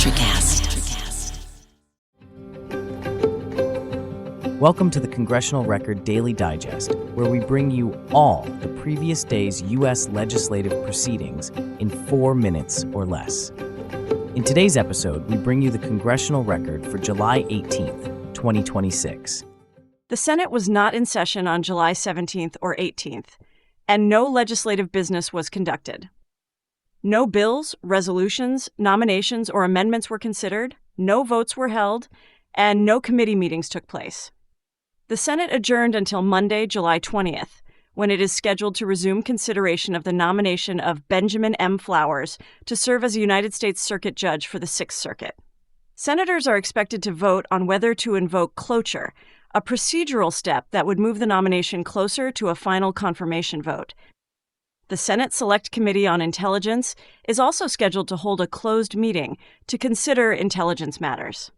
ElectraCast. Welcome to the Congressional Record Daily Digest, where we bring you all the previous day's U.S. legislative proceedings in 4 minutes or less. In today's episode, we bring you the Congressional Record for July 18th, 2026. The Senate was not in session on July 17th or 18th, and no legislative business was conducted. No bills, resolutions, nominations, or amendments were considered, no votes were held, and no committee meetings took place. The Senate adjourned until Monday, July 20th, when it is scheduled to resume consideration of the nomination of Benjamin M. Flowers to serve as a United States Circuit Judge for the Sixth Circuit. Senators are expected to vote on whether to invoke cloture, a procedural step that would move the nomination closer to a final confirmation vote. The Senate Select Committee on Intelligence is also scheduled to hold a closed meeting to consider intelligence matters.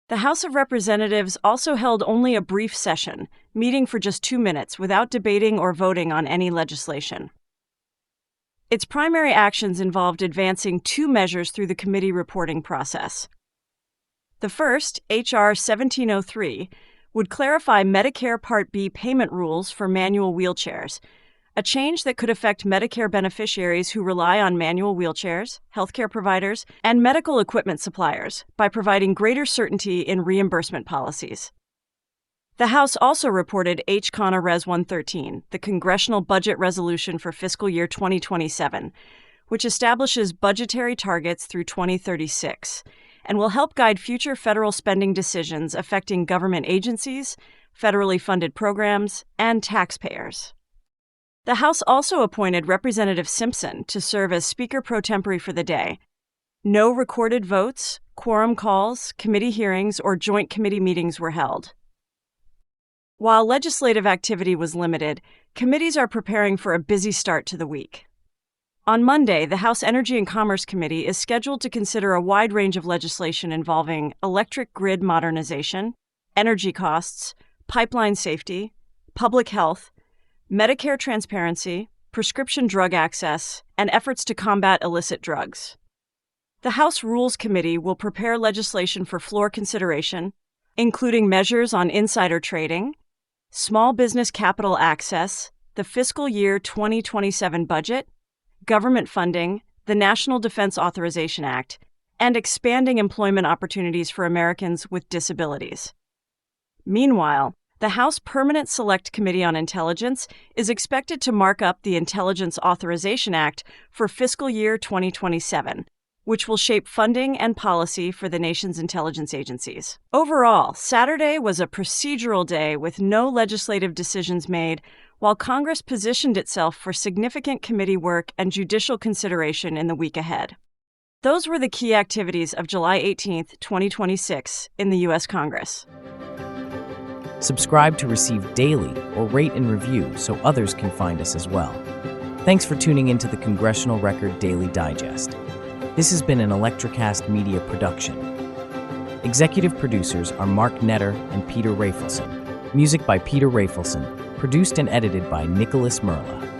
The House of Representatives also held only a brief session, meeting for just 2 minutes without debating or voting on any legislation. Its primary actions involved advancing 2 measures through the committee reporting process. The first, H.R. 1703, would clarify Medicare Part B payment rules for manual wheelchairs, a change that could affect Medicare beneficiaries who rely on manual wheelchairs, healthcare providers, and medical equipment suppliers by providing greater certainty in reimbursement policies. The House also reported H.Con. Res. 113, the Congressional Budget Resolution for fiscal year 2027, which establishes budgetary targets through 2036 and will help guide future federal spending decisions affecting government agencies, federally funded programs, and taxpayers. The House also appointed Representative Simpson to serve as Speaker pro tempore for the day. No recorded votes, quorum calls, committee hearings, or joint committee meetings were held. While legislative activity was limited, committees are preparing for a busy start to the week. On Monday, the House Energy and Commerce Committee is scheduled to consider a wide range of legislation involving electric grid modernization, energy costs, pipeline safety, public health, Medicare transparency, prescription drug access, and efforts to combat illicit drugs. The House Rules Committee will prepare legislation for floor consideration, including measures on insider trading, small business capital access, the fiscal year 2027 budget, government funding, the National Defense Authorization Act, and expanding employment opportunities for Americans with disabilities. Meanwhile, the House Permanent Select Committee on Intelligence is expected to mark up the Intelligence Authorization Act for fiscal year 2027, which will shape funding and policy for the nation's intelligence agencies. Overall, Saturday was a procedural day with no legislative decisions made, while Congress positioned itself for significant committee work and judicial consideration in the week ahead. Those were the key activities of July 18, 2026, in the U.S. Congress. Subscribe to receive daily or rate and review so others can find us as well. Thanks for tuning into the Congressional Record Daily Digest. This has been an ElectraCast Media production. Executive producers are Mark Netter and Peter Rafelson. Music by Peter Rafelson, produced and edited by Nicholas Mrla.